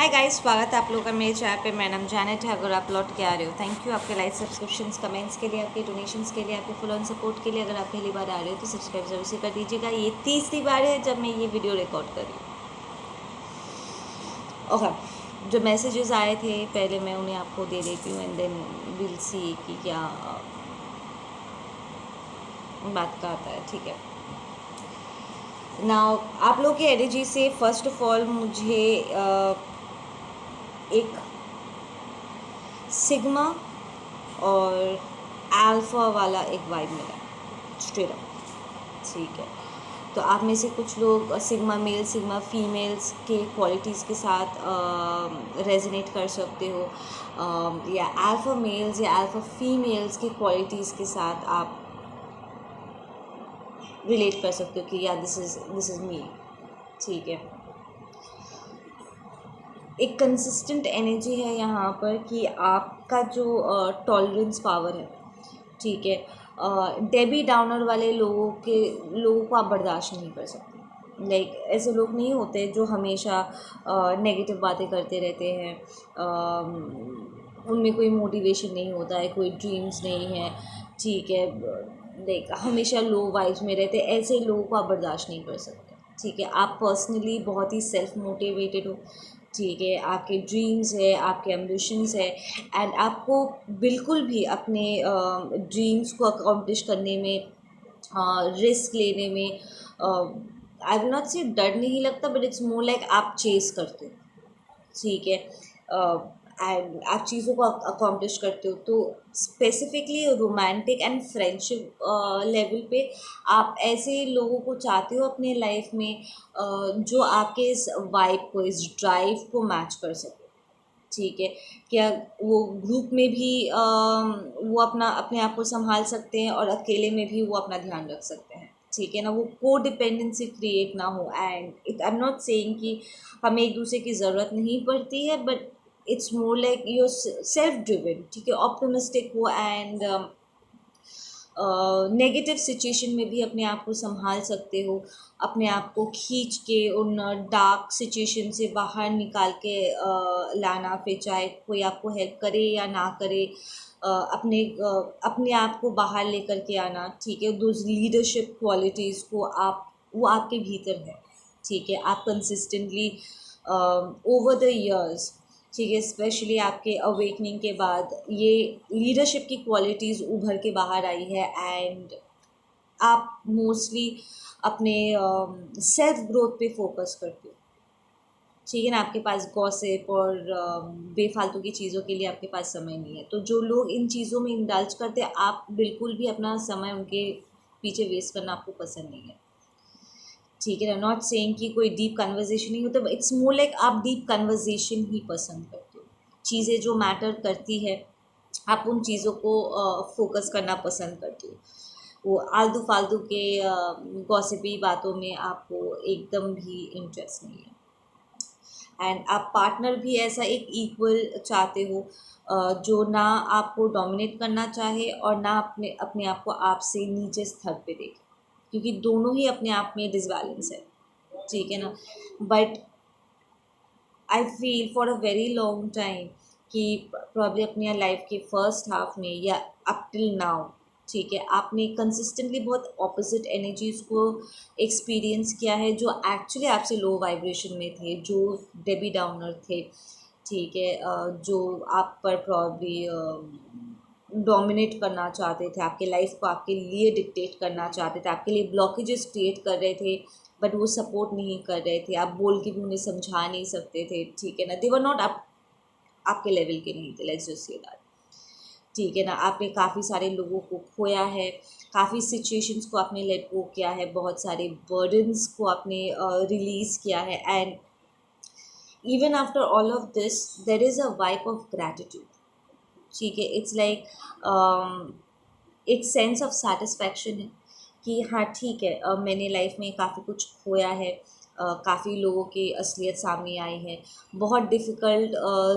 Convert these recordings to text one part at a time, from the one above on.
Hi guys, स्वागत है आप लोगों का मेरे चैनल पे। मेरा नाम जानेट है। अगर आप लौट के आ रहे हो, थैंक यू आपके लाइक, सब्सक्रिप्शंस, कमेंट्स के लिए, आपके डोनेशंस के लिए, आपके फुल ऑन सपोर्ट के लिए। अगर आप पहली बार आ रहे हो तो सब्सक्राइब जरूर से कर दीजिएगा। ये तीसरी बार है जब मैं ये वीडियो रिकॉर्ड कर रही हूँ। ओके, जो मैसेजेस आए थे पहले मैं उन्हें आपको दे देती हूँ एंड देन विल सी कि क्या बात का आता है। ठीक है ना, आप लोग की एनर्जी से फर्स्ट ऑफ ऑल मुझे एक सिग्मा और अल्फ़ा वाला एक वाइब मिला स्ट्रेट अप। ठीक है, तो आप में से कुछ लोग सिग्मा मेल सिग्मा फीमेल्स के क्वालिटीज़ के साथ रेजोनेट कर सकते हो, या अल्फ़ा मेल्स या अल्फ़ा फीमेल्स की क्वालिटीज़ के साथ आप रिलेट कर सकते हो कि या दिस इज़ मी। ठीक है, एक कंसिस्टेंट एनर्जी है यहाँ पर कि आपका जो टॉलरेंस पावर है, ठीक है, डेबी डाउनर वाले लोगों को आप बर्दाश्त नहीं कर सकते। लाइक ऐसे लोग नहीं होते जो हमेशा नेगेटिव बातें करते रहते हैं, उनमें कोई मोटिवेशन नहीं होता है, कोई ड्रीम्स नहीं है। ठीक है, लाइक हमेशा लो वाइब्स में रहते, ऐसे लोगों को आप बर्दाश्त नहीं कर सकते। ठीक है, आप पर्सनली बहुत ही सेल्फ मोटिवेटेड हो। ठीक है, आपके ड्रीम्स है, आपके एम्बिशंस है, एंड आपको बिल्कुल भी अपने ड्रीम्स को अकॉम्प्लिश करने में, रिस्क लेने में, आई विल नॉट से डर नहीं लगता, बट इट्स मोर लाइक आप चेस करते हो। ठीक है, एंड आप चीज़ों को अकॉम्प्लिश करते हो। तो specifically romantic and friendship level पे आप ऐसे लोगों को चाहते हो अपने लाइफ में, जो आपके इस वाइब को, इस ड्राइव को मैच कर सके। ठीक है, क्या वो ग्रुप में भी वो अपने आप को संभाल सकते हैं और अकेले में भी वो अपना ध्यान रख सकते हैं। ठीक है ना, वो को डिपेंडेंसी क्रिएट ना हो। And it I am not saying कि हमें एक दूसरे की ज़रूरत नहीं पड़ती है, but it's more like yourself driven. ठीक है, ऑप्टिमिस्टिक हो एंड नेगेटिव सिचुएशन में भी अपने आप को संभाल सकते हो, अपने आप को खींच के उन डार्क सिचुएशन से बाहर निकाल के लाना। फिर चाहे कोई आपको हेल्प करे या ना करे, अपने आप को बाहर लेकर के आना। ठीक है, दो लीडरशिप क्वालिटीज़ को वो आपके भीतर है। ठीक है, आप कंसिस्टेंटली ओवर द ईयर्स, ठीक है, स्पेशली आपके अवेकनिंग के बाद ये लीडरशिप की क्वालिटीज़ उभर के बाहर आई है। एंड आप मोस्टली अपने सेल्फ ग्रोथ पे फोकस करते हो। ठीक है ना, आपके पास गॉसिप और बेफालतू की चीज़ों के लिए आपके पास समय नहीं है। तो जो लोग इन चीज़ों में इंडल्ज करते हैं, आप बिल्कुल भी अपना समय उनके पीछे वेस्ट करना आपको पसंद नहीं है। ठीक है ना, नॉट सेइंग कि कोई डीप कन्वर्जेशन नहीं होता, इट्स मोर लाइक आप डीप कन्वर्जेशन ही पसंद करते हो। चीज़ें जो मैटर करती है, आप उन चीज़ों को फोकस करना पसंद करते हो। वो आलतू फालतू के गॉसिपी बातों में आपको एकदम भी इंटरेस्ट नहीं है। एंड आप पार्टनर भी ऐसा एक इक्वल चाहते हो, जो ना आपको डोमिनेट करना चाहे और ना अपने अपने आप को आपसे नीचे स्तर पे देखे, क्योंकि दोनों ही अपने आप में डिसबैलेंस है। ठीक है ना, but I feel for a very long time कि प्रॉब्लम अपनी लाइफ के फर्स्ट हाफ में या अप टिल नाउ, ठीक है, आपने कंसिस्टेंटली बहुत ऑपोजिट एनर्जीज को एक्सपीरियंस किया है, जो एक्चुअली आपसे लो वाइब्रेशन में थे, जो डेबी डाउनर थे। ठीक है, जो आप पर प्रॉब्ली डोमिनेट करना चाहते थे, आपके लाइफ को आपके लिए डिक्टेट करना चाहते थे, आपके लिए ब्लॉकेजेस क्रिएट कर रहे थे, बट वो सपोर्ट नहीं कर रहे थे। आप बोल के भी उन्हें समझा नहीं सकते थे। ठीक है ना, दे वर नॉट आपके लेवल के नहीं थे, लेट्स जस्ट से दैट। ठीक है ना, आपने काफ़ी सारे लोगों को खोया है, काफ़ी सिचुएशंस को आपने लेट गो किया है, बहुत सारे बर्डन्स को आपने रिलीज़ किया है। And even after all of this there is a vibe of gratitude. ठीक है, इट्स लाइक एक सेंस ऑफ सेटिस्फैक्शन है कि हाँ ठीक है, मैंने लाइफ में काफ़ी कुछ खोया है, काफ़ी लोगों की असलियत सामने आई है, बहुत डिफ़िकल्ट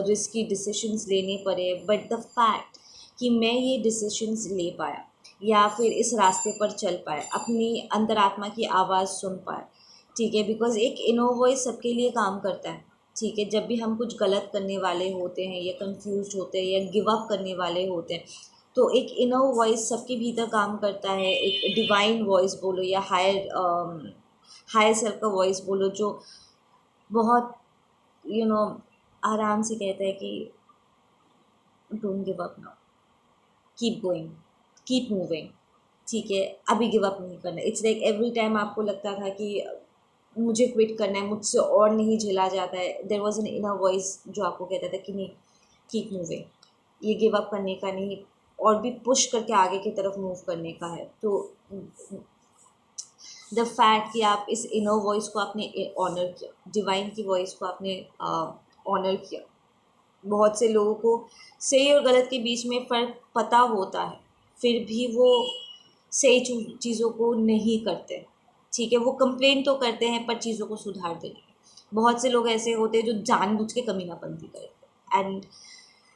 रिस्की डिसीशंस लेने पड़े, बट द फैक्ट कि मैं ये डिसीशंस ले पाया या फिर इस रास्ते पर चल पाया, अपनी अंतरात्मा की आवाज़ सुन पाया। ठीक है, बिकॉज एक इनर वॉइस सबके लिए काम करता है। ठीक है, जब भी हम कुछ गलत करने वाले होते हैं या कंफ्यूज होते हैं या गिव अप करने वाले होते हैं, तो एक इनर वॉइस सबके भीतर काम करता है, एक डिवाइन वॉइस बोलो या हायर सेल्फ का वॉइस बोलो, जो बहुत यू नो आराम से कहता है कि don't give up now, keep going, keep moving. ठीक है, अभी गिव अप नहीं करना। इट्स लाइक एवरी टाइम आपको लगता था कि मुझे क्विट करना है, मुझसे और नहीं झेला जाता है, there was an inner voice जो आपको कहता था कि नहीं, कीप मूविंग, ये गिव अप करने का नहीं, और भी पुश करके आगे की तरफ मूव करने का है। तो द फैक्ट कि आप इस इनर वॉइस को आपने ऑनर किया, डिवाइन की वॉइस को आपने ऑनर किया। बहुत से लोगों को सही और गलत के बीच में फ़र्क पता होता है, फिर भी वो सही चीज़ों को नहीं करते। ठीक है, वो कंप्लेन तो करते हैं पर चीज़ों को सुधारते नहीं। बहुत से लोग ऐसे होते हैं जो जानबूझ के कमीनापंती करते हैं। एंड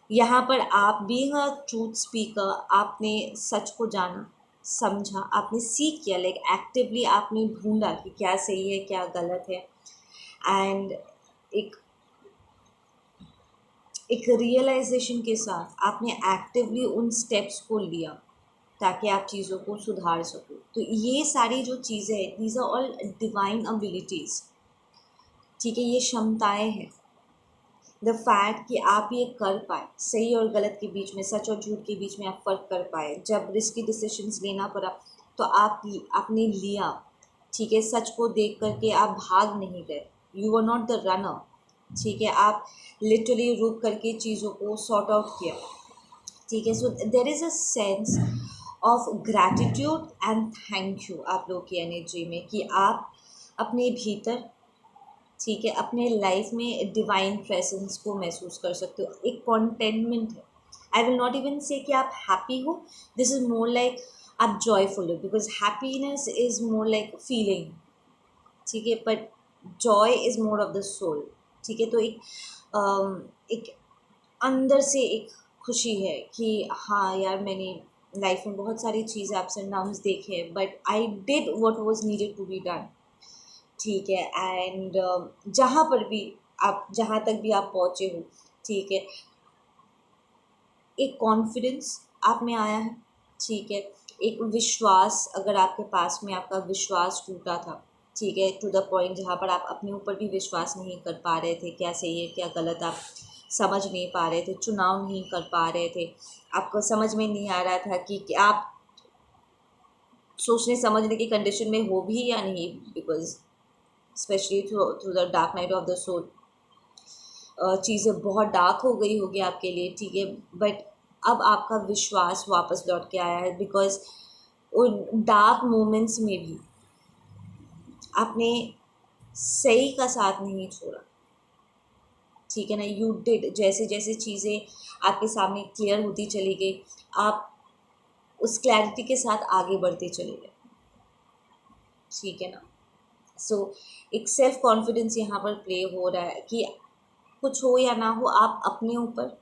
यहाँ पर आप बीइंग अ ट्रूथ स्पीकर, आपने सच को जाना, समझा, आपने सीख किया, लाइक एक्टिवली आपने ढूंढा कि क्या सही है क्या गलत है। एंड एक एक रियलाइजेशन के साथ आपने एक्टिवली उन स्टेप्स को लिया ताकि आप चीज़ों को सुधार सको। तो ये सारी जो चीज़ें हैं, these are all divine abilities. ठीक है, ये क्षमताएं हैं। द फैक्ट कि आप ये कर पाए, सही और गलत के बीच में, सच और झूठ के बीच में आप फ़र्क कर पाए, जब रिस्की डिसीजंस लेना पड़ा तो आपने लिया। ठीक है, सच को देख करके आप भाग नहीं गए, you are not the runner. ठीक है, आप लिटरली रुक करके चीज़ों को सॉर्ट आउट किया। ठीक है, so there is a sense of gratitude and thank you आप लोग की एनर्जी में, कि आप अपने भीतर, ठीक है, अपने लाइफ में डिवाइन प्रेजेंस को महसूस कर सकते हो। एक कॉन्टेंटमेंट है। आई विल नॉट इवन से कि आप हैप्पी हो, दिस इज़ मोर लाइक आप जॉयफुल हो, because happiness is more like feeling. ठीक है, but joy is more of the soul. ठीक है, तो एक अंदर से एक खुशी है कि हाँ यार, मैंने लाइफ में बहुत सारी चीज़ें अप्स एंड डाउन्स देखे हैं, but I did what was needed to be done. ठीक है, एंड जहाँ पर भी आप, जहाँ तक भी आप पहुँचे हो, ठीक है, एक कॉन्फिडेंस आप में आया है। ठीक है, एक विश्वास, अगर आपके पास में आपका विश्वास टूटा था, ठीक है, टू द पॉइंट जहाँ पर आप अपने ऊपर भी विश्वास नहीं कर पा रहे थे, क्या सही है क्या गलत आप समझ नहीं पा रहे थे, चुनाव नहीं कर पा रहे थे, आपको समझ में नहीं आ रहा था कि आप सोचने समझने की कंडीशन में हो भी या नहीं, because specially through the dark night of the soul चीज़ें बहुत डार्क हो गई होगी आपके लिए। ठीक है, बट अब आपका विश्वास वापस लौट के आया है, बिकॉज उन डार्क मोमेंट्स में भी आपने सही का साथ नहीं छोड़ा। ठीक है ना, यू डिड, जैसे जैसे चीज़ें आपके सामने क्लियर होती चली गई, आप उस क्लैरिटी के साथ आगे बढ़ते चले गए। ठीक है ना, सो एक सेल्फ कॉन्फिडेंस यहाँ पर प्ले हो रहा है कि कुछ हो या ना हो, आप अपने ऊपर,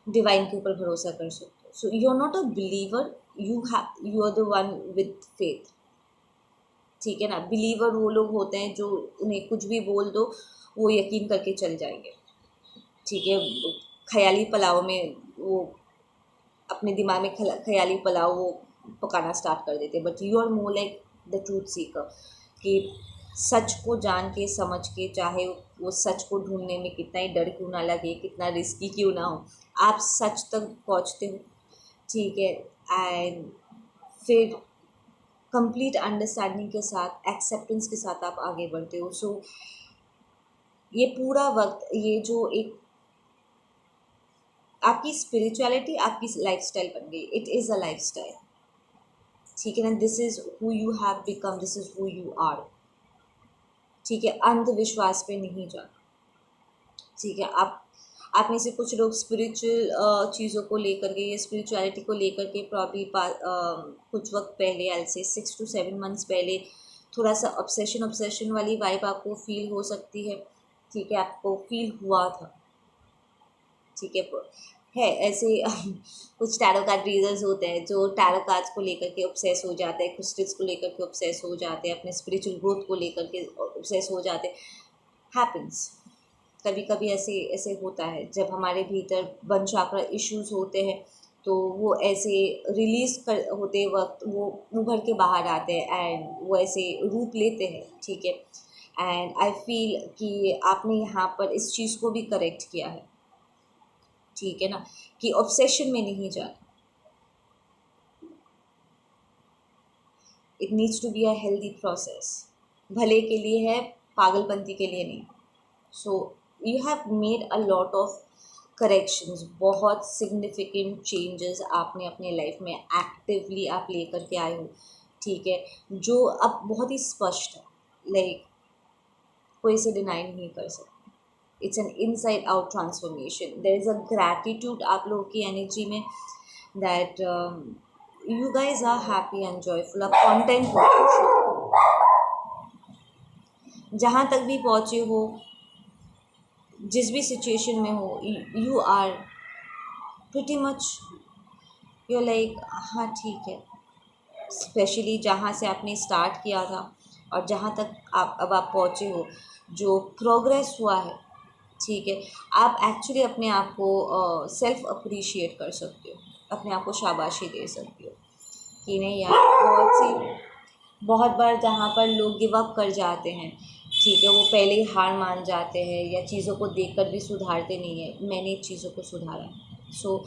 डिवाइन के ऊपर भरोसा कर सकते हो। So you are not a believer, you are the one with faith. ठीक है ना, बिलीवर वो लोग होते हैं जो उन्हें कुछ भी बोल दो वो यकीन करके चल जाएंगे। ठीक है, ख्याली पुलाव में वो अपने दिमाग में ख्याली पुलाव वो पकाना स्टार्ट कर देते। But you are more like the truth seeker, कि सच को जान के समझ के, चाहे वो सच को ढूंढने में कितना ही डर क्यों ना लगे, कितना रिस्की क्यों ना हो, आप सच तक पहुंचते हो। ठीक है, एंड फिर कंप्लीट अंडरस्टैंडिंग के साथ, एक्सेप्टेंस के साथ आप आगे बढ़ते हो। सो ये पूरा वक्त, ये जो एक आपकी स्पिरिचुअलिटी आपकी लाइफस्टाइल बन गई, इट इज़ अ लाइफस्टाइल। ठीक है ना, this is who you have become, this is who you are. ठीक है, अंधविश्वास पे नहीं जाना। ठीक है, आप में से कुछ लोग स्पिरिचुअल चीज़ों को लेकर के या स्पिरिचुअलिटी को लेकर के प्रॉब्ली कुछ वक्त पहले, आई से 6 to 7 months पहले, थोड़ा सा ऑब्सेशन वाली वाइब आपको फील हो सकती है। ठीक है, आपको फील हुआ था। ठीक है ऐसे कुछ टैरो कार्ड रीडर्स होते हैं जो टैरो कार्ड्स को लेकर के ऑब्सेस हो जाते हैं, क्रिस्टल्स को लेकर के ऑब्सेस हो जाते हैं, अपने स्पिरिचुअल ग्रोथ को लेकर के ऑब्सेस हो जाते हैं। हैपेंस, कभी कभी ऐसे ऐसे होता है जब हमारे भीतर वन चक्र इश्यूज होते हैं, तो वो ऐसे रिलीज कर होते वक्त वो उभर के बाहर आते हैं एंड वो ऐसे रूप लेते हैं, ठीक है। एंड आई फील कि आपने यहाँ पर इस चीज़ को भी करेक्ट किया है, ठीक है ना, कि ऑब्सेशन में नहीं जाना। It needs to be a healthy process, भले के लिए है, पागलपंती के लिए नहीं। So you have made a lot of corrections, बहुत सिग्निफिकेंट चेंजेस आपने अपने लाइफ में एक्टिवली आप लेकर के आए हो, ठीक है, जो अब बहुत ही स्पष्ट है, लाइक कोई इसे डिनाई नहीं कर सकता। It's an inside out transformation, there is a gratitude आप लोगों की एनर्जी में, that you guys are happy and joyful, आप कॉन्टेंट हो, जहाँ तक भी पहुँचे हो, जिस भी सिचुएशन में हो, you are pretty much, you like हाँ ठीक है। स्पेशली जहाँ से आपने स्टार्ट किया था और जहाँ तक आप अब आप पहुँचे हो, जो प्रोग्रेस हुआ है, ठीक है, आप एक्चुअली अपने आप को सेल्फ अप्रिशिएट कर सकते हो, अपने आप को शाबाशी दे सकते हो कि नहीं यार। बहुत बार जहाँ पर लोग गिव अप कर जाते हैं, ठीक है, वो पहले ही हार मान जाते हैं या चीज़ों को देखकर भी सुधारते नहीं है। मैंने चीज़ों को सुधारा। So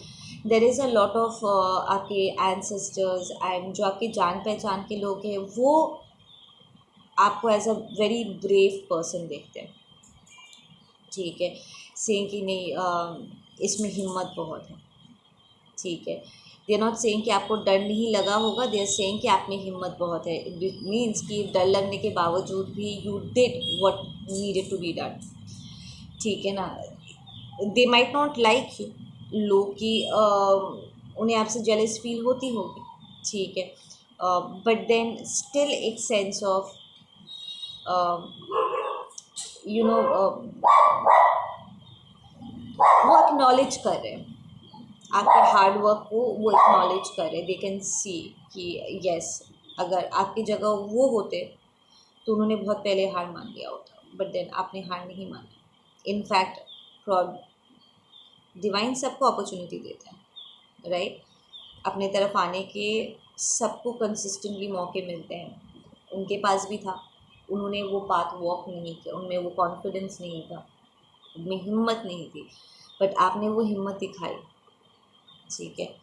there is a lot of आपके एंसेस्टर्स एंड जो आपके जान पहचान के लोग हैं, वो आपको as a very brave person देखते हैं, ठीक है, सेइंग कि नहीं इसमें हिम्मत बहुत है, ठीक है। दे आर नॉट सेइंग कि आपको डर नहीं लगा होगा, दे आर सेइंग कि आप में हिम्मत बहुत है। इट मीन्स कि डर लगने के बावजूद भी you did what needed to be done, ठीक है ना। They might not like you, लोग की उन्हें आपसे जेलस फील होती होगी, ठीक है, बट देन स्टिल एक सेंस ऑफ यू नो वो एक्नॉलेज कर रहे हैं आपके हार्ड वर्क को, वो एक्नॉलेज कर रहे, दे कैन सी कि यस, अगर आपकी जगह वो होते तो उन्होंने बहुत पहले हार मान लिया होता, बट देन आपने हार नहीं मानी। इनफैक्ट डिवाइन सबको अपॉर्चुनिटी देता है, राइट, अपने तरफ आने के सबको कंसिस्टेंटली मौके मिलते हैं। उनके पास भी था, उन्होंने वो पाथ वॉक नहीं किया, उनमें वो कॉन्फिडेंस नहीं था, उनमें हिम्मत नहीं थी, बट आपने वो हिम्मत दिखाई, ठीक है।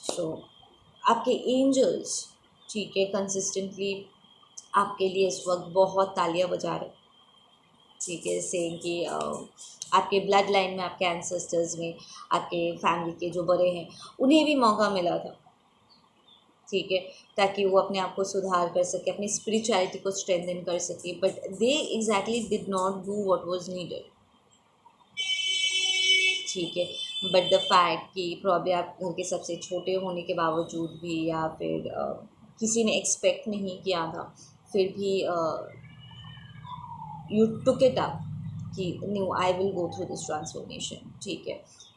सो आपके एंजल्स, ठीक है, कंसिस्टेंटली आपके लिए इस वक्त बहुत तालियां बजा रहे, ठीक है, सेइंग कि आपके ब्लड लाइन में, आपके एंसेस्टर्स में, आपके फैमिली के जो बड़े हैं, उन्हें भी मौका मिला था, ठीक है, ताकि वो अपने आप को सुधार कर सके, अपनी स्पिरिचुअलिटी को स्ट्रेंथन कर सके, but they exactly did not do what was needed, ठीक है। बट द फैक्ट कि प्रॉब्लम आप घर के सबसे छोटे होने के बावजूद भी, या फिर किसी ने एक्सपेक्ट नहीं किया था, फिर भी यू टुक इट अप कि new I will go through this transformation, ठीक है,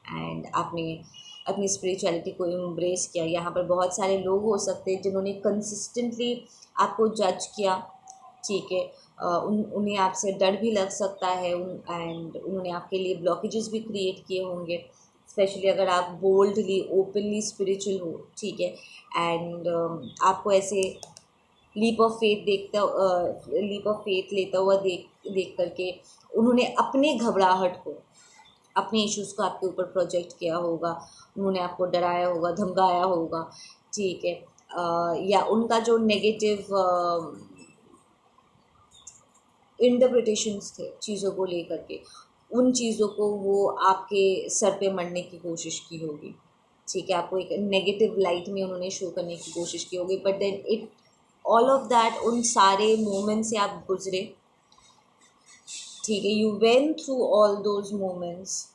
एंड आपने अपनी स्पिरिचुअलिटी को एम्ब्रेस किया। यहाँ पर बहुत सारे लोग हो सकते हैं जिन्होंने कंसिस्टेंटली आपको जज किया, ठीक है, उन्हें आपसे डर भी लग सकता है, एंड उन्होंने आपके लिए ब्लॉकेजेस भी क्रिएट किए होंगे, स्पेशली अगर आप बोल्डली ओपनली स्पिरिचुअल हो, ठीक है, एंड आपको ऐसे लीप ऑफ फेथ लेता हुआ देख करके उन्होंने अपने घबराहट को, अपने इश्यूज़ को आपके ऊपर प्रोजेक्ट किया होगा, उन्होंने आपको डराया होगा, धमकाया होगा, ठीक है, या उनका जो नेगेटिव इंटरप्रिटेशंस थे चीज़ों को लेकर के, उन चीज़ों को वो आपके सर पे मढ़ने की कोशिश की होगी, ठीक है, आपको एक नेगेटिव लाइट में उन्होंने शो करने की कोशिश की होगी, but then it all of that, उन सारे मोमेंट से आप गुजरे, ठीक है, you went through all those moments,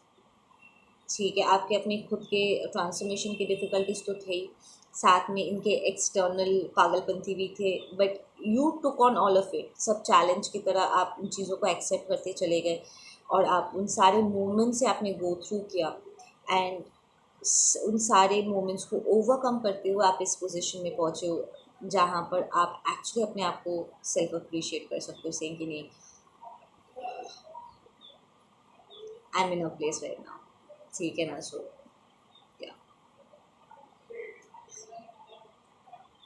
ठीक है। आपके अपने खुद के ट्रांसफॉर्मेशन की डिफ़िकल्टीज तो थे ही, साथ में इनके एक्सटर्नल पागलपंथी भी थे, but you took on all of it, सब चैलेंज की तरह आप उन चीज़ों को एक्सेप्ट करते चले गए, और आप उन सारे मोमेंट से आपने गो थ्रू किया, एंड उन सारे मोमेंट्स को ओवरकम करते हुए आप इस पोजीशन में पहुँचे हो जहाँ पर आप एक्चुअली अपने आप को सेल्फ अप्रिशिएट कर सकते हो, सेइंग कि नहीं I am in a place right now, ठीक है ना। सो या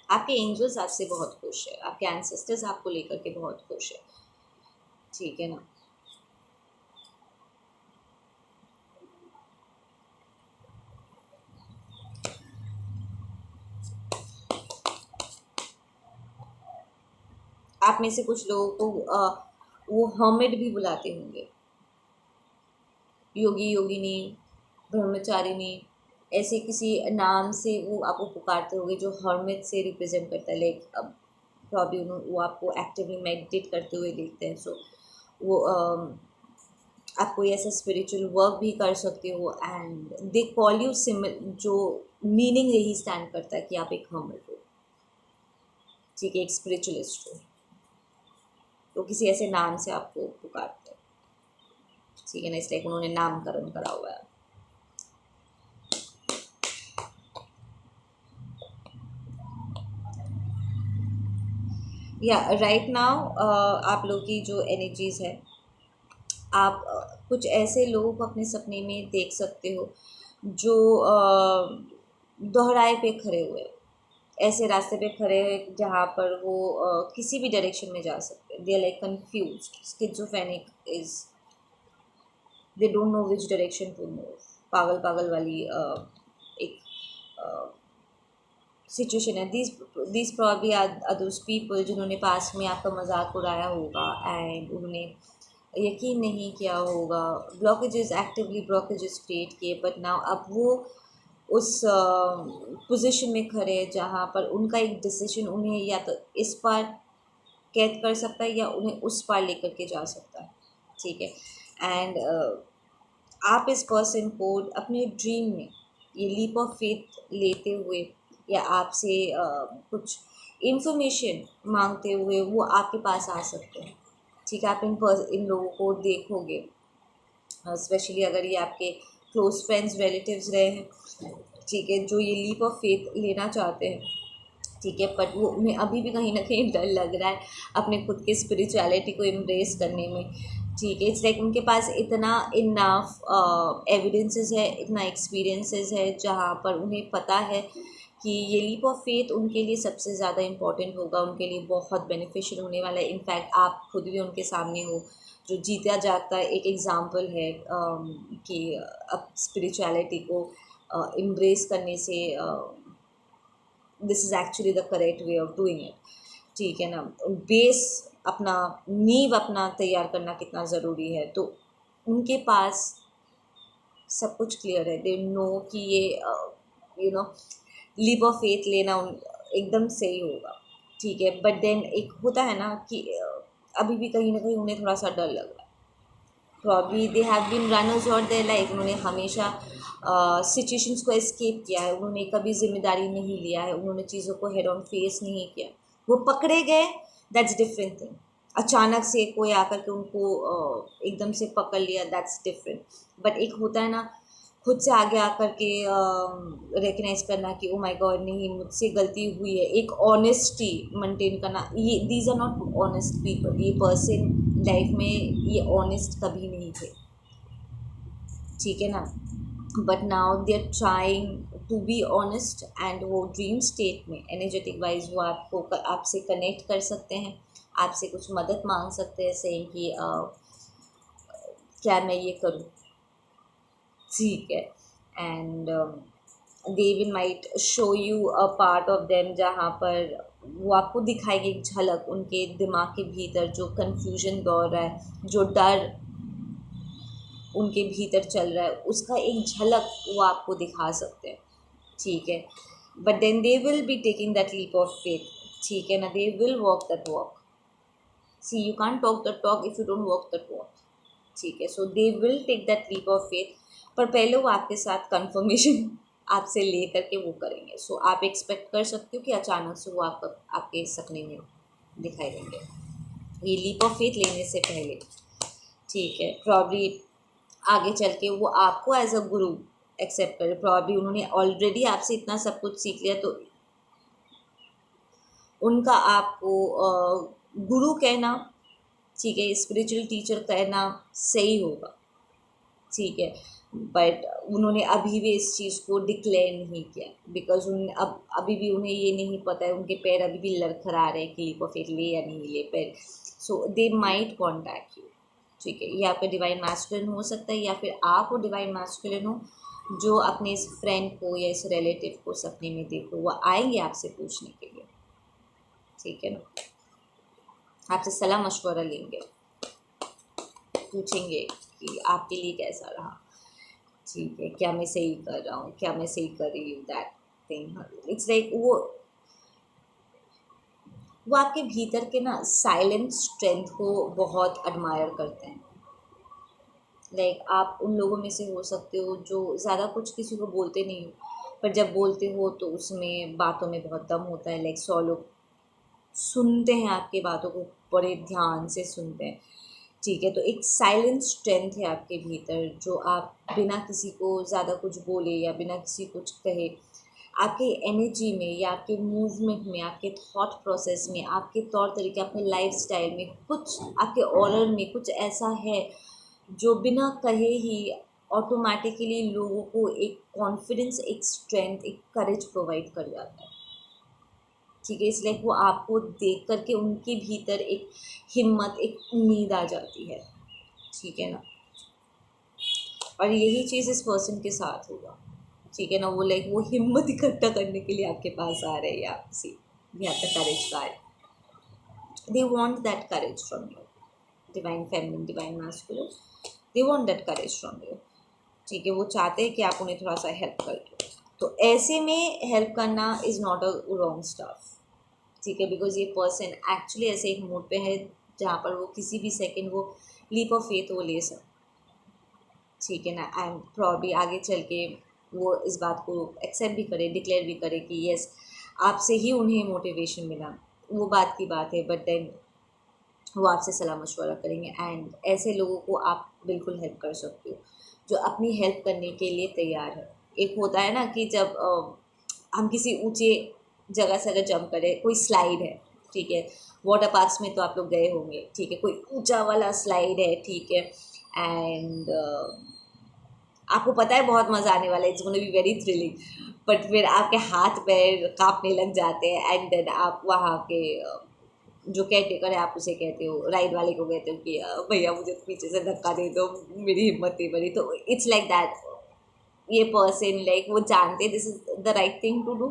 आपके एंजल्स आपसे बहुत खुश है, आपके एंसेस्टर्स आपको लेकर के बहुत खुश है, ठीक है ना। आप में से कुछ लोगों को वो हर्मिट भी बुलाते होंगे, योगी योगिनी, ब्रह्मचारिणी, ऐसे किसी नाम से वो आपको पुकारते होंगे जो हर्मिट से रिप्रेजेंट करता है। लाइक अब प्रॉब्लम वो आपको एक्टिवली मेडिटेट करते हुए देखते हैं। सो वो आप कोई ऐसा स्पिरिचुअल वर्क भी कर सकते हो and they call you simile, जो मीनिंग यही स्टैंड करता है कि आप एक हर्मिट हो, ठीक है, एक स्पिरिचुअलिस्ट हो, तो किसी ऐसे नाम से आपको पुकारते हैं, ठीक है ना, इसलिए उन्होंने नामकरण करा हुआ है। या राइट नाउ आप लोग की जो एनर्जीज है, आप कुछ ऐसे लोगों को अपने सपने में देख सकते हो जो दोहराए पे खड़े हुए, ऐसे रास्ते पे खड़े हैं जहाँ पर वो किसी भी डायरेक्शन में जा सकते हैं। They are like confuse, schizophrenic is, they don't know which direction to move, पागल पागल वाली एक सिचुएशन है। These probably are those people जिन्होंने पास में आपका मजाक उड़ाया होगा एंड उन्होंने यकीन नहीं किया होगा, ब्लॉकेजेस, एक्टिवली ब्लॉकेजेस क्रिएट किए, बट नाउ अब वो उस पोजीशन में खड़े हैं जहाँ पर उनका एक डिसीजन उन्हें या तो इस पार कैद कर सकता है या उन्हें उस पार लेकर के जा सकता है, ठीक है। एंड आप इस पर्सन को अपने ड्रीम में ये लीप ऑफ फेथ लेते हुए या आपसे कुछ इंफॉर्मेशन मांगते हुए वो आपके पास आ सकते हैं, ठीक है। आप इन लोगों को देखोगे, स्पेशली अगर ये आपके क्लोज फ्रेंड्स रिलेटिव्स रहे हैं, ठीक है, जो ये लीप ऑफ फेथ लेना चाहते हैं, ठीक है, बट वो उन्हें अभी भी कहीं ना कहीं डर लग रहा है अपने खुद के स्पिरिचुअलिटी को एम्ब्रेस करने में, ठीक है। इट्स लाइक उनके पास इतना इनफ एविडेंसेस है, इतना एक्सपीरियंसेस है जहाँ पर उन्हें पता है कि ये लीप ऑफ फेथ उनके लिए सबसे ज़्यादा इम्पॉर्टेंट होगा, उनके लिए बहुत बेनिफिशियल होने वाला है। इनफैक्ट आप खुद भी उनके सामने हो जो जीता जागता एक एग्ज़ाम्पल है कि अब स्पिरिचुअलिटी को एम्ब्रेस करने से this is actually the correct way of doing it, ठीक है ना। बेस अपना, नींव अपना तैयार करना कितना ज़रूरी है, तो उनके पास सब कुछ क्लियर है। दे नो कि ये you know leap of faith लेना एकदम सही होगा, ठीक है। बट देन एक होता है ना कि अभी भी कहीं ना कहीं उन्हें थोड़ा सा डर लग रहा है। Probably they have been runners और देयर लाइफ, उन्होंने हमेशा सिचुएशंस को एस्केप किया है, उन्होंने कभी जिम्मेदारी नहीं लिया है, उन्होंने चीज़ों को हेड ऑन फेस नहीं किया, वो पकड़े गए, दैट्स डिफरेंट थिंग। अचानक से कोई आकर के उनको एकदम से पकड़ लिया, दैट्स डिफरेंट। बट एक होता है ना खुद से आगे आकर के रिकग्नाइज करना कि ओ माय गॉड नहीं मुझसे गलती हुई है, एक ऑनेस्टी मेंटेन करना, ये these are not honest people, ये पर्सन लाइफ में ये ऑनेस्ट कभी नहीं थे, ठीक है ना। But now they are trying to be honest and वो ड्रीम स्टेट में एनर्जेटिक वाइज वो आपको आपसे कनेक्ट कर सकते हैं, आपसे कुछ मदद मांग सकते हैं, सही कि क्या मैं ये करूँ, ठीक है। And they will might show you a part of them जहाँ पर वो आपको दिखाएगी एक झलक उनके दिमाग के भीतर जो कन्फ्यूजन दौड़ रहा है, जो डर उनके भीतर चल रहा है, उसका एक झलक वो आपको दिखा सकते हैं, ठीक है। But then they will be taking that leap of faith, ठीक है ना, they will walk that walk. See you can't talk that talk if you don't walk that walk, ठीक है। So they will take that leap of faith, पर पहले वो आपके साथ कंफर्मेशन आपसे ले करके वो करेंगे। सो आप एक्सपेक्ट कर सकते हो कि अचानक से वो आपके सपने में दिखाई देंगे ये लीप ऑफ फेथ लेने से पहले, ठीक है। प्रॉब्ली आगे चल के वो आपको एज अ गुरु एक्सेप्ट करे, प्रॉब्ली उन्होंने ऑलरेडी आपसे इतना सब कुछ सीख लिया, तो उनका आपको गुरु कहना, ठीक है, स्पिरिचुअल टीचर कहना सही होगा, ठीक है। बट उन्होंने अभी भी इस चीज़ को डिक्लेयर नहीं किया, बिकॉज उन अब अभी भी उन्हें ये नहीं पता है, उनके पैर अभी भी लड़खड़ा रहे हैं कि लीप ऑफ फेथ ले या नहीं ले पैर। सो दे माइट कॉन्टैक्ट यू, ठीक है। ये आपका डिवाइन मैस्कुलिन हो सकता है, या फिर आप वो डिवाइन मैस्कुलिन हो जो अपने इस फ्रेंड को या इस रिलेटिव को सपने में देखो, वो आएंगे आपसे पूछने के लिए, ठीक है ना। आपसे सलाह मशवरा लेंगे, पूछेंगे कि आपके लिए कैसा रहा, ठीक है, क्या मैं सही कर रहा हूँ, क्या मैं सही कर रही हूँ, दैट थिंग। इट्स लाइक वो आपके भीतर के ना साइलेंट स्ट्रेंथ को बहुत एडमायर करते हैं। लाइक आप उन लोगों में से हो सकते हो जो ज़्यादा कुछ किसी को बोलते नहीं हो, पर जब बोलते हो तो उसमें बातों में बहुत दम होता है। लाइक 100 लोग सुनते हैं आपकी बातों को, बड़े ध्यान से सुनते हैं, ठीक है। तो एक साइलेंट स्ट्रेंथ है आपके भीतर, जो आप बिना किसी को ज़्यादा कुछ बोले या बिना किसी कुछ कहे, आपके एनर्जी में या आपके मूवमेंट में, आपके थॉट प्रोसेस में, आपके तौर तरीके, अपने लाइफ स्टाइल में, कुछ आपके ऑर्डर में कुछ ऐसा है जो बिना कहे ही ऑटोमेटिकली लोगों को एक कॉन्फिडेंस, एक स्ट्रेंथ, एक करेज प्रोवाइड कर जाता है, ठीक है। इसलिए वो आपको देख करके उनके भीतर एक हिम्मत, एक उम्मीद आ जाती है, ठीक है ना। और यही चीज़ इस पर्सन के साथ होगा, ठीक है ना। वो लाइक वो हिम्मत इकट्ठा करने के लिए आपके पास आ रहे हैं, या सी ये आपका courage card, they want that courage from you, divine feminine, divine masculine, they want that courage from you, ठीक है। वो चाहते हैं कि आप उन्हें थोड़ा सा हेल्प कर दो। तो ऐसे में हेल्प करना is not a wrong stuff, ठीक है, बिकॉज ये पर्सन एक्चुअली ऐसे एक मूड पे है जहाँ पर वो किसी भी सेकंड वो लीप ऑफ फेथ वो ले सकते, ठीक है ना। एंड प्रॉब्ली आगे चल के वो इस बात को एक्सेप्ट भी करे, डिक्लेयर भी करे कि यस, आपसे ही उन्हें मोटिवेशन मिला, वो बात की बात है। बट देन वो आपसे सलाह मशवरा करेंगे, एंड ऐसे लोगों को आप बिल्कुल हेल्प कर सकते हो जो अपनी हेल्प करने के लिए तैयार है। एक होता है ना कि जब हम किसी ऊंचे जगह से अगर जंप करें, कोई स्लाइड है, ठीक है, वाटर पार्क्स में तो आप लोग गए होंगे, ठीक है, कोई ऊंचा वाला स्लाइड है, ठीक है, एंड आपको पता है बहुत मज़ा आने वाला है, it's gonna be very thrilling, but फिर आपके हाथ पैर कांपने लग जाते हैं, एंड देन आप वहाँ के जो केयर टेकर है आप उसे कहते हो, राइड वाले को कहते हो कि भैया मुझे पीछे से धक्का दे दो, मेरी हिम्मत नहीं बनी। तो इट्स लाइक दैट, ये पर्सन लाइक वो जानते this is the right thing to do,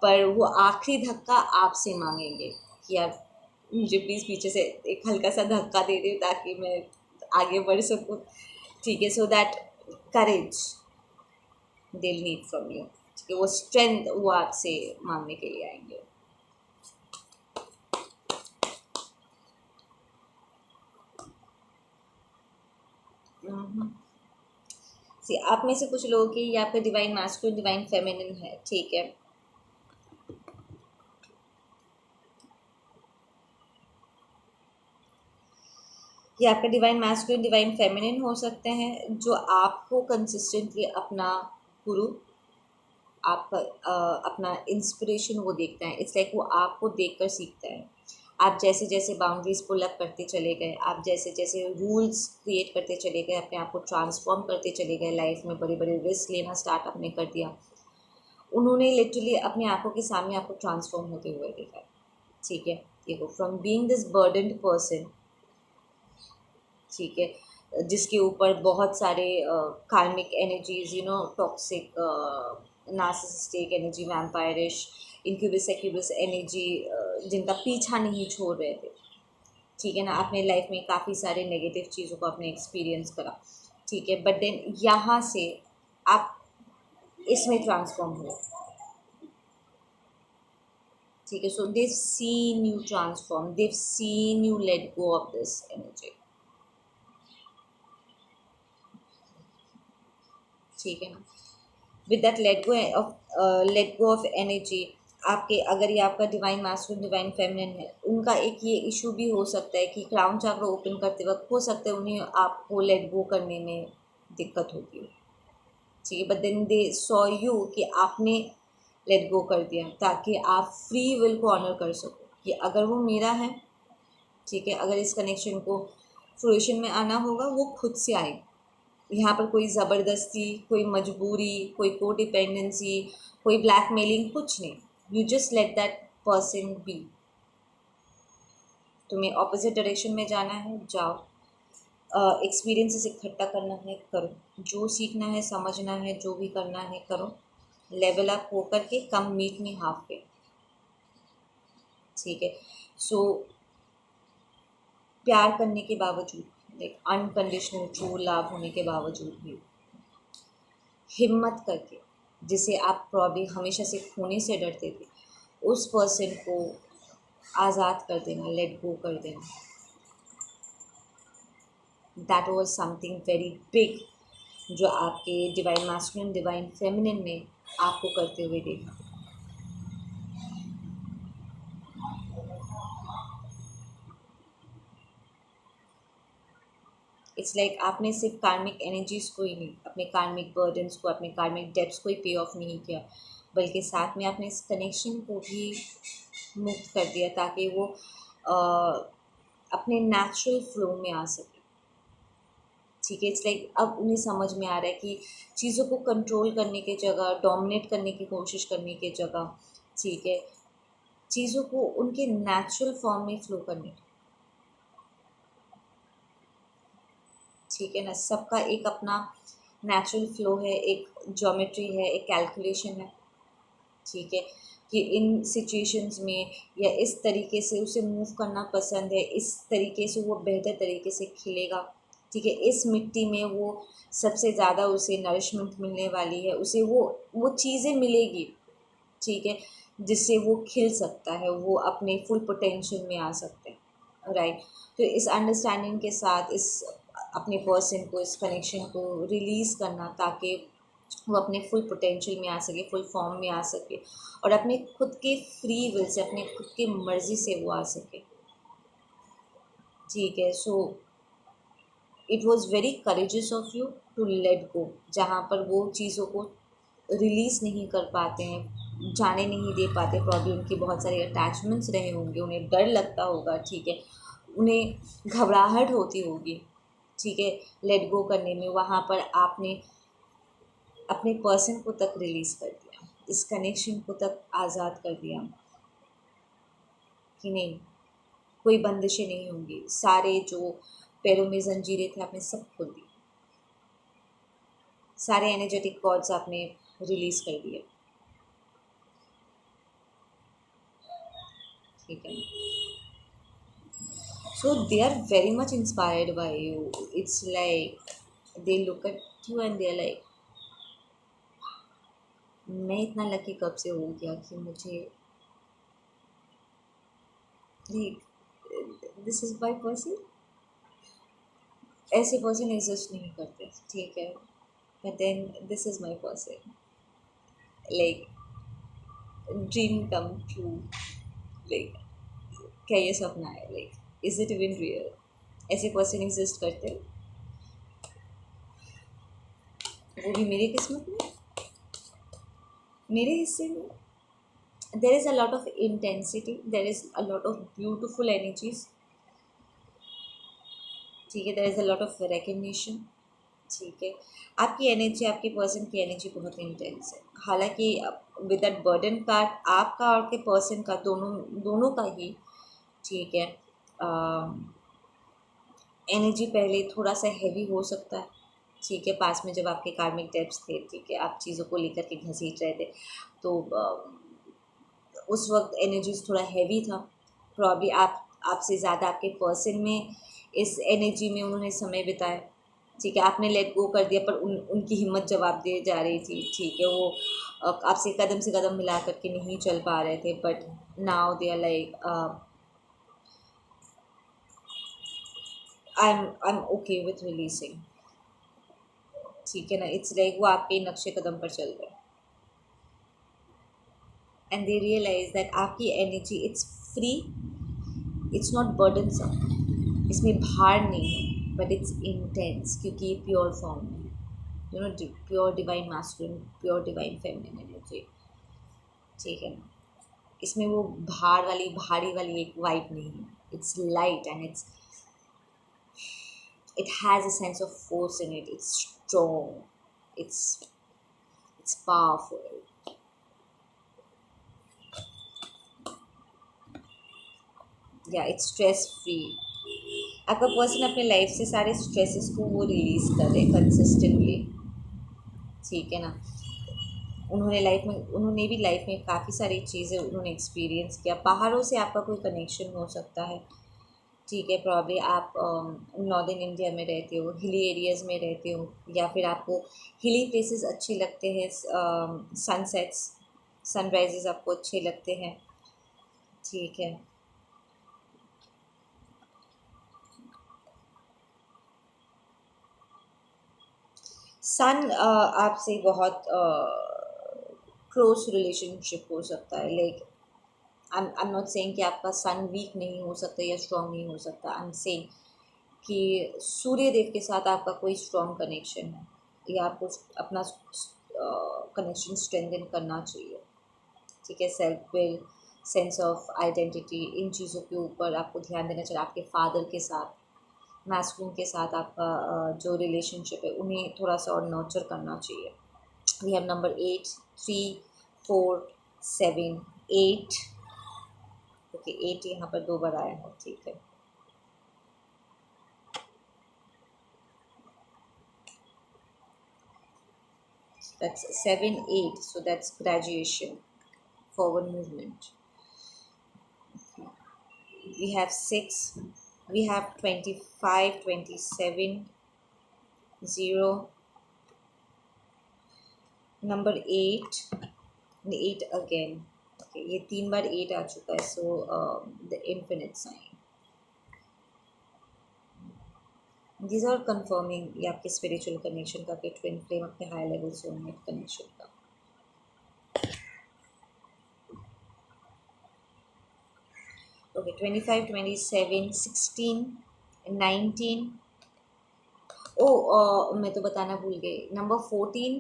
पर वो आखिरी धक्का आपसे मांगेंगे कि आप मुझे प्लीज़ पीछे से एक हल्का सा धक्का दे दो ताकि मैं आगे बढ़ सकूँ, ठीक है। So that courage they need from you, ठीक है, वो स्ट्रेंथ वो आपसे मांगने के लिए आएंगे। सी आप में से कुछ लोगों की ये आपका डिवाइन मैस्कुलिन, डिवाइन फेमिनिन है, ठीक है। ये आपका डिवाइन मैस्कुलिन, डिवाइन फेमिनिन हो सकते हैं जो आपको कंसिस्टेंटली अपना गुरु, आपका अपना इंस्पिरेशन वो देखता है। इट्स लाइक वो आपको देखकर सीखता है। आप जैसे जैसे बाउंड्रीज पुल अप करते चले गए, आप जैसे जैसे रूल्स क्रिएट करते चले गए, अपने आप को ट्रांसफॉर्म करते चले गए, लाइफ में बड़े बड़े रिस्क लेना स्टार्ट आपने कर दिया, उन्होंने लिटरली अपनी आंखों के सामने आपको ट्रांसफॉर्म होते हुए देखा, ठीक है। देखो, from being this burdened person, ठीक है, जिसके ऊपर बहुत सारे karmic energies, you know, toxic, narcissistic energy, vampirish, incubus succubus energy, जिनका पीछा नहीं छोड़ रहे थे, ठीक है ना। अपने लाइफ में काफ़ी सारे नेगेटिव चीज़ों को आपने एक्सपीरियंस करा, ठीक है। बट देन यहाँ से आप इसमें ट्रांसफॉर्म हुए, ठीक है। सो they've seen you transform, they've seen you let go of this energy, ठीक है ना। With that let go of energy, आपके अगर ये आपका डिवाइन मास्कुलिन, डिवाइन फेमिनिन है, उनका एक ये इशू भी हो सकता है कि क्राउन चक्र ओपन करते वक्त हो सकता है उन्हें आपको लेट गो करने में दिक्कत होती है, ठीक है। But then they saw you कि आपने लेट गो कर दिया ताकि आप फ्री विल को ऑनर कर सको कि अगर वो मेरा है, ठीक है, अगर इस कनेक्शन को फ्रूइशन में आना होगा वो खुद से आएगा, यहाँ पर कोई ज़बरदस्ती, कोई मजबूरी, कोई को डिपेंडेंसी, कोई ब्लैकमेलिंग कुछ नहीं। You just let that person be. तुम्हें ऑपोजिट डायरेक्शन में जाना है, जाओ। एक्सपीरियंसेस इकट्ठा करना है, करो। जो सीखना है, समझना है, जो भी करना है करो। लेवल अप हो करके कम मीट में हाफ पे, ठीक है। सो प्यार करने के बावजूद, लाइक अनकंडीशनल ट्रू लव होने के बावजूद भी हिम्मत करके, जिसे आप प्रॉब्ली हमेशा से खोने से डरते थे, उस पर्सन को आज़ाद कर देना, लेट गो कर देना। That was something very big जो आपके डिवाइन मैस्कुलिन डिवाइन फेमिनिन में आपको करते हुए देखा। इट्स लाइक आपने सिर्फ कार्मिक एनर्जीज को ही नहीं, अपने कार्मिक बर्डन्स को, अपने कार्मिक डेब्ट्स को ही पे ऑफ नहीं किया, बल्कि साथ में आपने इस कनेक्शन को भी मुक्त कर दिया ताकि वो अपने नेचुरल फ्लो में आ सके, ठीक है। इट्स लाइक अब उन्हें समझ में आ रहा है कि चीज़ों को कंट्रोल करने की जगह, डोमिनेट करने की कोशिश करने की जगह, ठीक है, चीज़ों को उनके नेचुरल फॉर्म में फ्लो करने, ठीक है ना। सबका एक अपना नेचुरल फ्लो है, एक ज्योमेट्री है, एक कैलकुलेशन है, ठीक है, कि इन सिचुएशंस में या इस तरीके से उसे मूव करना पसंद है, इस तरीके से वो बेहतर तरीके से खिलेगा, ठीक है। इस मिट्टी में वो सबसे ज़्यादा उसे नरिशमेंट मिलने वाली है, उसे वो चीज़ें मिलेगी, ठीक है, जिससे वो खिल सकता है, वो अपने फुल पोटेंशियल में आ सकते हैं, राइट। तो इस अंडरस्टैंडिंग के साथ इस अपने पर्सन को, इस कनेक्शन को रिलीज़ करना ताकि वो अपने फुल पोटेंशियल में आ सके, फुल फॉर्म में आ सके और अपने खुद के फ्री विल से, अपने खुद की मर्ज़ी से वो आ सके, ठीक है। So it was very courageous of you to let go, जहाँ पर वो चीज़ों को रिलीज़ नहीं कर पाते हैं, जाने नहीं दे पाते, प्रॉब्लम उनकी बहुत सारे अटैचमेंट्स रहे होंगे, उन्हें डर लगता होगा, ठीक है, उन्हें घबराहट होती होगी, ठीक है, लेट गो करने में। वहाँ पर आपने अपने पर्सन को तक रिलीज़ कर दिया, इस कनेक्शन को तक आज़ाद कर दिया कि नहीं, कोई बंदिशें नहीं होंगी, सारे जो पैरों में जंजीरें थे आपने सब खोल दी, सारे एनर्जेटिक कॉर्ड्स आपने रिलीज़ कर दिए, ठीक है। So they are very much inspired by you. It's like they look at you and they're like, मैं इतना लकी कब से हो गया कि मुझे दिस इज माई पर्सन। ऐसे पर्सन एग्जिस्ट नहीं करते, ठीक है, but then this is my person, like dream come true, like क्या ये सपना है, like is it even real, ऐसे पर्सन एग्जिस्ट करते हैं, वो भी मेरी किस्मत में, मेरे हिस्से में। There is a lot of intensity, there is a lot of beautiful energies, ठीक है, there is a lot of recognition, ठीक है। आपकी एनर्जी, आपके पर्सन की एनर्जी बहुत इंटेंस है, हालांकि विद दैट बर्डन कार्ड आपका और के पर्सन का दोनों दोनों का ही, ठीक है, एनर्जी पहले थोड़ा सा हैवी हो सकता है, ठीक है, पास में जब आपके कार्मिक डेब्ट्स थे, ठीक है, आप चीज़ों को लेकर के घसीट रहे थे, तो उस वक्त एनर्जीज थोड़ा हैवी था, प्रॉब्ली आपसे ज़्यादा आपके पर्सन में इस एनर्जी में उन्होंने समय बिताया, ठीक है, आपने लेट गो कर दिया, पर उनकी हिम्मत जवाब दे जा रही थी, ठीक है, वो आपसे कदम से कदम मिला करके नहीं चल पा रहे थे, but now they are like I am okay with releasing, ठीक है ना। इट्स लाइक वो आपके नक्शे कदम पर चल रहे हैं एंड दे रियलाइज दैट आपकी energy it's free, it's not burdensome, इसमें भार नहीं है, बट इट्स इंटेंस, क्योंकि ये प्योर फॉर्म है, you know, pure divine masculine, pure divine feminine energy, ठीक है ना। इसमें वो भार वाली, भारी वाली एक वाइब नहीं है, its light and it's it has a sense of force in it. It's strong. It's it's powerful. या इट्स स्ट्रेस फ्री. आपका पर्सन अपने लाइफ से सारे स्ट्रेसेस को वो रिलीज कर रहे कंसिस्टेंटली. ठीक है ना. उन्होंने भी लाइफ में काफ़ी सारी चीज़ें उन्होंने एक्सपीरियंस किया. पहाड़ों से आपका कोई कनेक्शन हो सकता है. ठीक है, प्रॉब्ली आप नॉर्दर्न इंडिया में रहते हो, हिली एरियाज़ में रहते हो, या फिर आपको हिली प्लेसेस अच्छे लगते हैं. सनसेट्स, सनराइजेस आपको अच्छे लगते हैं. ठीक है. सन आपसे बहुत क्लोज रिलेशनशिप हो सकता है. Like I am not saying कि आपका सन वीक नहीं हो सकता या स्ट्रॉन्ग नहीं हो सकता. आई एम सेइंग कि सूर्य देव के साथ आपका कोई स्ट्रॉन्ग कनेक्शन है, या आपको अपना कनेक्शन स्ट्रेंथन करना चाहिए. ठीक है. Self will, sense of identity, इन चीज़ों के ऊपर आपको ध्यान देना चाहिए. आपके फादर के साथ, मैस्कुलिन के साथ आपका जो रिलेशनशिप है उन्हें थोड़ा सा और नर्चर करना चाहिए. We have number 8, 3, 4, 7, 8. ओके, 8 यहाँ पर 2 बार आया है. ठीक है. That's 7, 8. So that's graduation, forward movement. We have 6. We have 25, 27, 0. Number 8. 8 again. Okay, ये 3 बार 8 आ चुका है. So the infinite sign. These are confirming ये आपके spiritual connection का, कि twin flame अपने high level soulmate connection का. Okay, 25, 27, 16, 19. मैं तो बताना भूल गई. Number 14,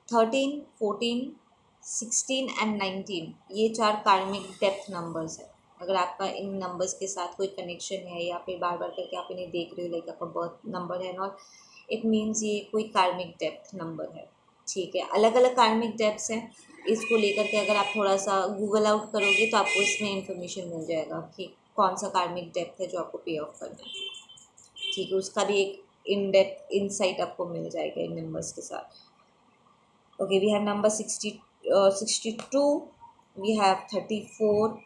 13, 14, 16 and 19. ये 4 कार्मिक डेप्थ नंबर्स है. अगर आपका इन नंबर्स के साथ कोई कनेक्शन है, या फिर बार बार करके आप इन्हें देख रहे हो, लाइक आपका बर्थ नंबर है नॉट, इट मीन्स ये कोई कार्मिक डेप्थ नंबर है. ठीक है. अलग अलग कार्मिक डेप्थ्स हैं. इसको लेकर के अगर आप थोड़ा सा गूगल आउट करोगे तो आपको इसमें इंफॉर्मेशन मिल जाएगा कि कौन सा कार्मिक डेप्थ है जो आपको पे ऑफ करना है. ठीक है. उसका भी एक इन डेप्थ इंसाइट आपको मिल जाएगा इन नंबर्स के साथ. Okay, we have number 62, we have 34,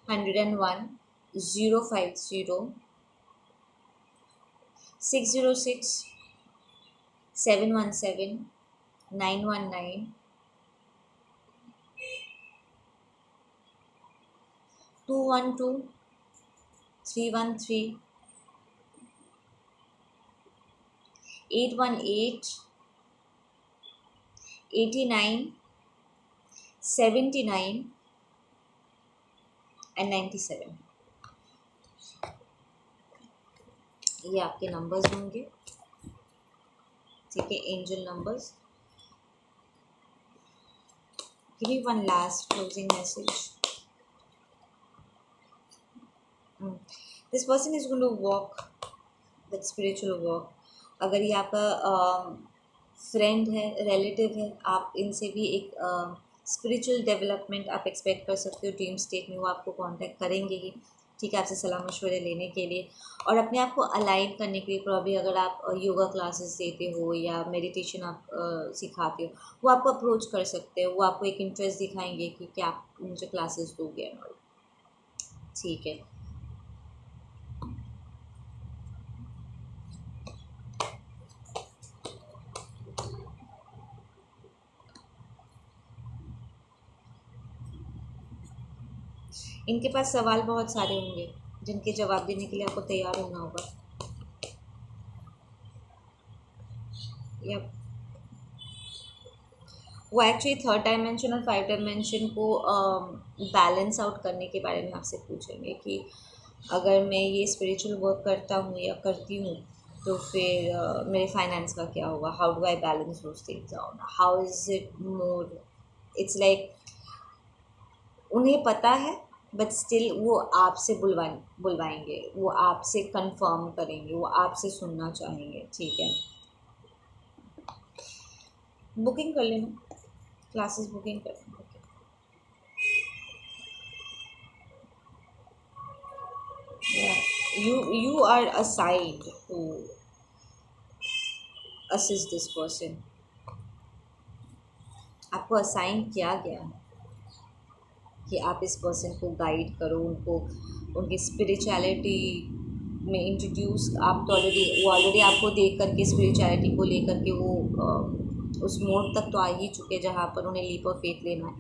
101, 050, 606, 717, 919, 212, 313, 818, 89, 79 and 97. ये आपके नंबर्स होंगे. ठीक है. Angel numbers. Give me one last closing message. This person is going to walk that spiritual walk. अगर ये आपका फ्रेंड है, रिलेटिव है, आप इनसे भी एक स्पिरिचुअल डेवलपमेंट आप एक्सपेक्ट कर सकते हो. ड्रीम स्टेट में वो आपको कांटेक्ट करेंगे ही. ठीक है. आपसे सलाह मशवरे लेने के लिए और अपने आप को अलाइन करने के लिए. प्रॉब्ली अगर आप योगा क्लासेस देते हो या मेडिटेशन आप सिखाते हो, वो आपको अप्रोच कर सकते हो. वो आपको एक इंटरेस्ट दिखाएंगे कि क्या आप मुझे क्लासेस दोगे एंड ऑल. ठीक है. इनके पास सवाल बहुत सारे होंगे जिनके जवाब देने के लिए आपको तैयार होना होगा. या वो एक्चुअली 3rd डायमेंशन और 5th डायमेंशन को बैलेंस आउट करने के बारे में आपसे पूछेंगे कि अगर मैं ये स्पिरिचुअल वर्क करता हूँ या करती हूँ तो फिर मेरे फाइनेंस का क्या होगा. How do I balance those things out. How is it more. It's like उन्हें पता है, बट स्टिल वो आपसे बुलवाएंगे, वो आपसे कंफर्म करेंगे, वो आपसे सुनना चाहेंगे, ठीक है। बुकिंग कर लेना, क्लासेस बुकिंग कर लेना। Yeah, you are assigned to assist this person. आपको असाइन किया गया है कि आप इस पर्सन को गाइड करो, उनको उनकी स्पिरिचुअलिटी में इंट्रोड्यूस। आप तो ऑलरेडी आपको देख करके स्पिरिचुअलिटी को लेकर के वो उस मोड़ तक तो आ ही चुके जहाँ पर उन्हें लीप ऑफ फेथ लेना है,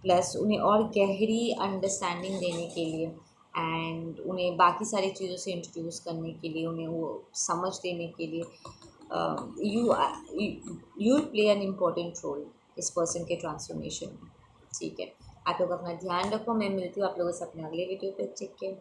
प्लस उन्हें और गहरी अंडरस्टैंडिंग देने के लिए एंड उन्हें बाकी सारी चीज़ों से इंट्रोड्यूस करने के लिए, उन्हें वो समझ देने के लिए you you play an important role इस पर्सन के ट्रांसफॉर्मेशन में, ठीक है। आप लोग अपना ध्यान रखो, मैं मिलती हूँ आप लोगों से अपने अगले वीडियो पे, ठीक है।